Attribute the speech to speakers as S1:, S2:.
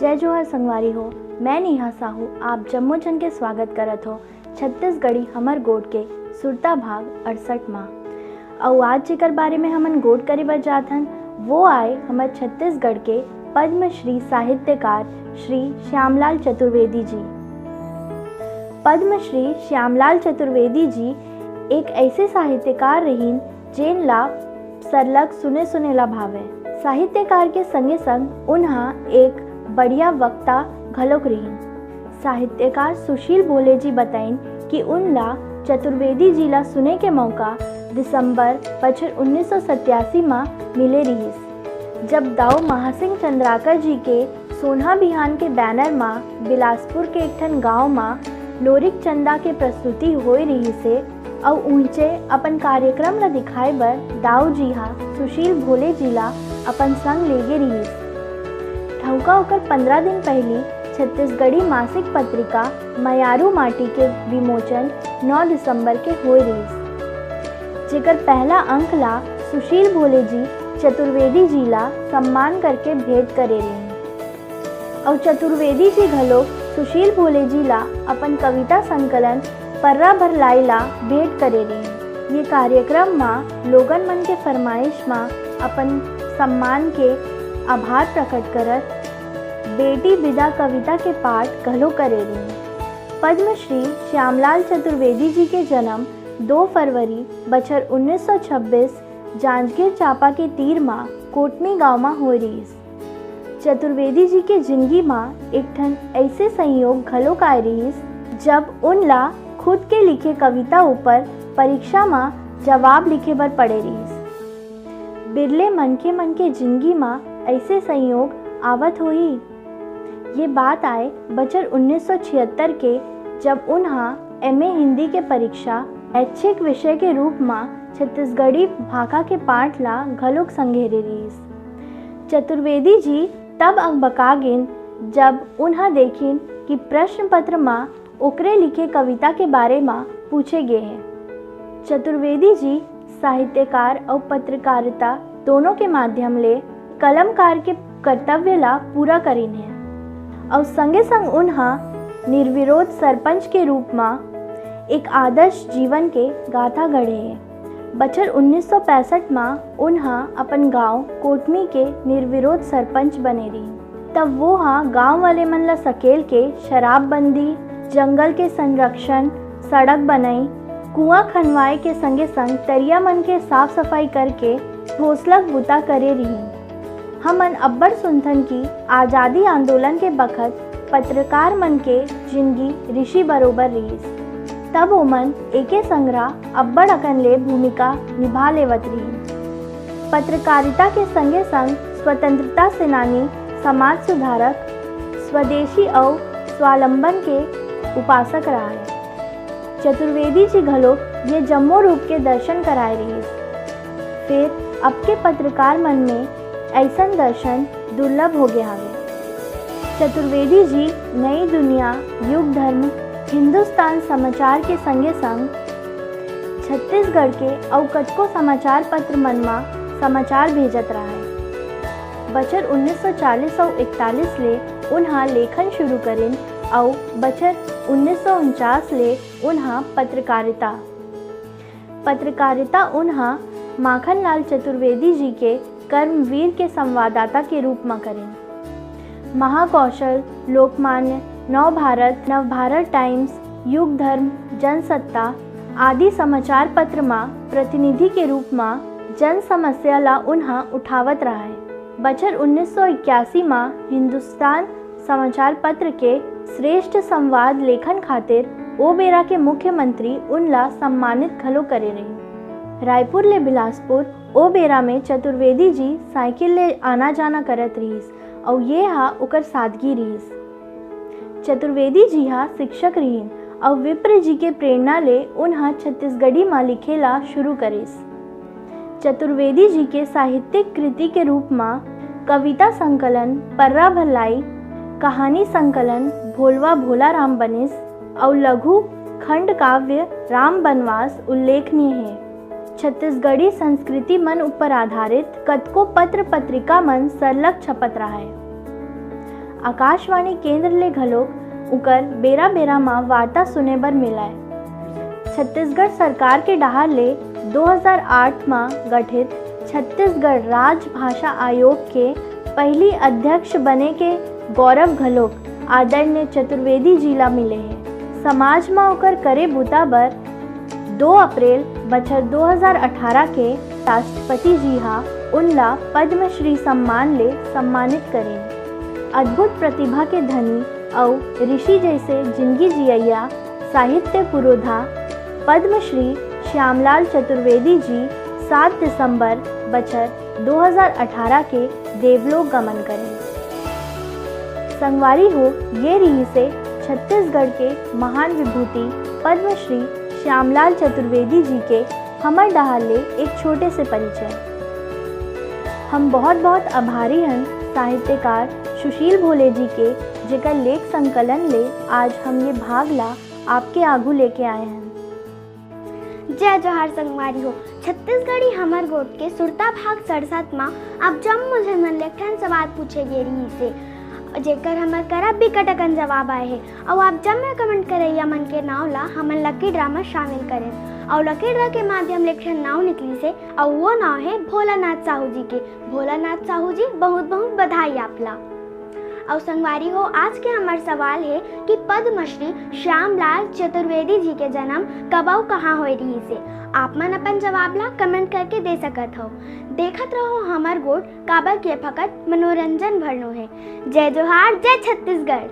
S1: जय जोहर संगवारी हो। मैं नेहा साहू आप जम्मू जन के स्वागत करत हो छत्तीसगढ़ी हमर गोट के सुरता भाग 68 माह। और आज जेकर बारे में हमन गोट करे बर जात हन वो आए हमर छत्तीसगढ़ के पद्मश्री साहित्यकार श्री श्यामलाल चतुर्वेदी जी। पद्मश्री श्यामलाल चतुर्वेदी जी एक ऐसे साहित्यकार रहीन जेन ला सरलग सुने ला भावे। साहित्यकार के संगे संग उन्हा एक बढ़िया वक्ता घलोक रहीन। साहित्यकार सुशील भोले जी बताइन कि उनला चतुर्वेदी जी ला सुने के मौका दिसंबर बछर 1987 माह मिले रहीस, जब दाऊ महासिंह चंद्राकर जी के सोना बिहान के बैनर मां बिलासपुर के एक ठन गाँव मां लोरिक चंदा के प्रस्तुति होई रही से और ऊंचे अपन कार्यक्रम ला दिखाए बर दाऊ जी हा सुशील भोले जी ला अपन संग लेगे रहीस। ठौका होकर 15 दिन पहले छत्तीसगढ़ी मासिक पत्रिका मयारू माटी के विमोचन 9 दिसंबर के होए रहीस, जेकर पहला अंक ला सुशील भोले जी चतुर्वेदी जी ला सम्मान करके भेंट करे रही। और चतुर्वेदी जी घलोक सुशील भोले जी ला अपन कविता संकलन पर्रा भर लाई ला भेंट करे रही। ये कार्यक्रम मां लोगन मन के फरमाइश मां अपन सम्मान के आभार प्रकट करत बेटी बिदा कविता के पाठ घलो करे रही। पद्मश्री श्यामलाल चतुर्वेदी जी के जन्म 2 फरवरी बछर 1926 जांजगीर चांपा के तीर मां कोटमी गांव में हो रहीस। चतुर्वेदी जी के जिंदगी में एक ठन ऐसे संयोग घलोक आए रहीस जब उनला खुद के लिखे कविता ऊपर परीक्षा में जवाब लिखे बर पड़े रहीस। बिरले मन के जिंदगी में ऐसे संयोग आवत होई। ये बात आए बछर 1976 के, जब उन्हा एमए हिंदी के परीक्षा ऐच्छिक विषय के रूप में छत्तीसगढ़ी भाषा के पाठ ला घलोक संघेरे रहीस। चतुर्वेदी जी तब अकबका गिन जब उन्हा देखिन कि प्रश्न पत्र में ओकरे लिखे कविता के बारे में पूछे गए हैं। चतुर्वेदी जी साहित्यकार और पत्रकारिता दोनों के माध्यम ले कलमकार के कर्तव्य ला पूरा करीन है और संगे संग उन्हा निर्विरोध सरपंच के रूप में एक आदर्श जीवन के गाथा गढ़े हैं। बछर 1965 में उन्हा अपन गांव कोटमी के निर्विरोध सरपंच बने रही। तब वो गांव वाले मन ला सकेल के शराबबंदी, जंगल के संरक्षण, सड़क बनाई, कुआं खनवाए के संगे संग तरिया मन के साफ सफाई करके घोसलक बुता करे रही। हमन अब्बड़ सुनथन की आज़ादी आंदोलन के बखत पत्रकार मन के जिंदगी ऋषि बरोबर रहीस। तब ओमन एके संग्रह अब्बड़ अकन ले भूमिका निभा लेवत रही। पत्रकारिता के संगे संग स्वतंत्रता सेनानी, समाज सुधारक, स्वदेशी और स्वावलंबन के उपासक रहा है। चतुर्वेदी जी घलोक ये जम्मो रूप के दर्शन कराए रही। फिर अब के पत्रकार मन में ऐसा दर्शन दुर्लभ हो गया है। चतुर्वेदी जी नई दुनिया, युग धर्म, हिंदुस्तान समाचार के संगे संग छत्तीसगढ़ के और कतको समाचार पत्र मन में समाचार भेजत रहा है। बछर 1940 और 41 ले उन्हा लेखन शुरू करें और बछर 1949 ले उन्हा पत्रकारिता उन्हा माखनलाल चतुर्वेदी जी के कर्मवीर के संवाददाता के रूप में करें। महाकौशल, लोकमान्य, नवभारत टाइम्स, युग धर्म, जनसत्ता आदि समाचार पत्र में प्रतिनिधि के रूप में जन समस्या ला उन्हा उठावत रहा है। बछर 1981 में हिंदुस्तान समाचार पत्र के श्रेष्ठ संवाद लेखन खातिर ओ बेरा के मुख्यमंत्री उनला सम्मानित घलो करे रही। रायपुर ले बिलासपुर ओ बेरा में चतुर्वेदी जी साइकिल ले आना जाना करत रहीस और ये ओकर सादगी रहीस। चतुर्वेदी जी शिक्षक रहीन और विप्र जी के प्रेरणा ले उन्हा छत्तीसगढ़ी में लिखे ला शुरू करेस। चतुर्वेदी जी के साहित्यिक कृति के रूप में कविता संकलन पर्रा भर लाई, कहानी संकलन भोलवा भोला राम बनिस और लघु खंड काव्य राम बनवास उल्लेखनीय है। छत्तीसगढ़ी संस्कृति मन ऊपर आधारित कतको पत्र पत्रिका मन सरलग छपत रहा है। आकाशवाणी केंद्र ले घलोक उकर बेरा बेरा मां वार्ता सुने बर मिलाय। छत्तीसगढ़ सरकार के डाहर ले 2008 मां गठित छत्तीसगढ़ राजभाषा आयोग के पहली अध्यक्ष बने के गौरव घलोक आदरणीय चतुर्वेदी जी ला मिले हैं। समाज में ओकर करे बूता बर 2 अप्रैल बछर 2018 के राष्ट्रपति जी हा उनला पद्मश्री सम्मान ले सम्मानित करें। अद्भुत प्रतिभा के धनी और ऋषि जैसे जिंदगी जियैया साहित्य पुरोधा पद्मश्री श्यामलाल चतुर्वेदी जी 7 दिसंबर बछर 2018 के देवलोक गमन करें। संगवारी हो ये रही से छत्तीसगढ़ के महान विभूति पद्मश्री श्यामलाल चतुर्वेदी जी के हमर डाहर ले एक छोटे से परिचय। हम बहुत बहुत आभारी हैं साहित्यकार सुशील भोले जी के जेकर लेख संकलन ले आज हम ये भाग ला आपके आगू लेके आए हैं।
S2: जय जोहार संगवारी हो। छत्तीसगढ़ी हमर गोट के सुरता भाग 67 मां अब जब मुझे मन लेखन सवाल पूछे गे रही से जेकर हमर करब भी कटकन जवाब आए है और आप जब मैं कमेंट करैया मन के नाव ला हमन लकी ड्रामा शामिल करें और लकी ड्रा के माध्यम लेखन नाव निकली से और वो नाव है भोलानाथ साहू जी के। भोलानाथ साहू जी बहुत बहुत बधाई आपला। और संगवारी हो आज के हमार सवाल है कि पद्मश्री श्यामलाल चतुर्वेदी जी के जन्म कब और कहाँ हुए रही से आप मन अपन जवाब ला कमेंट करके दे सकत हो। देखत रहो हमार गोट काबर के फकत मनोरंजन भरनो है। जय जोहार, जय छत्तीसगढ़।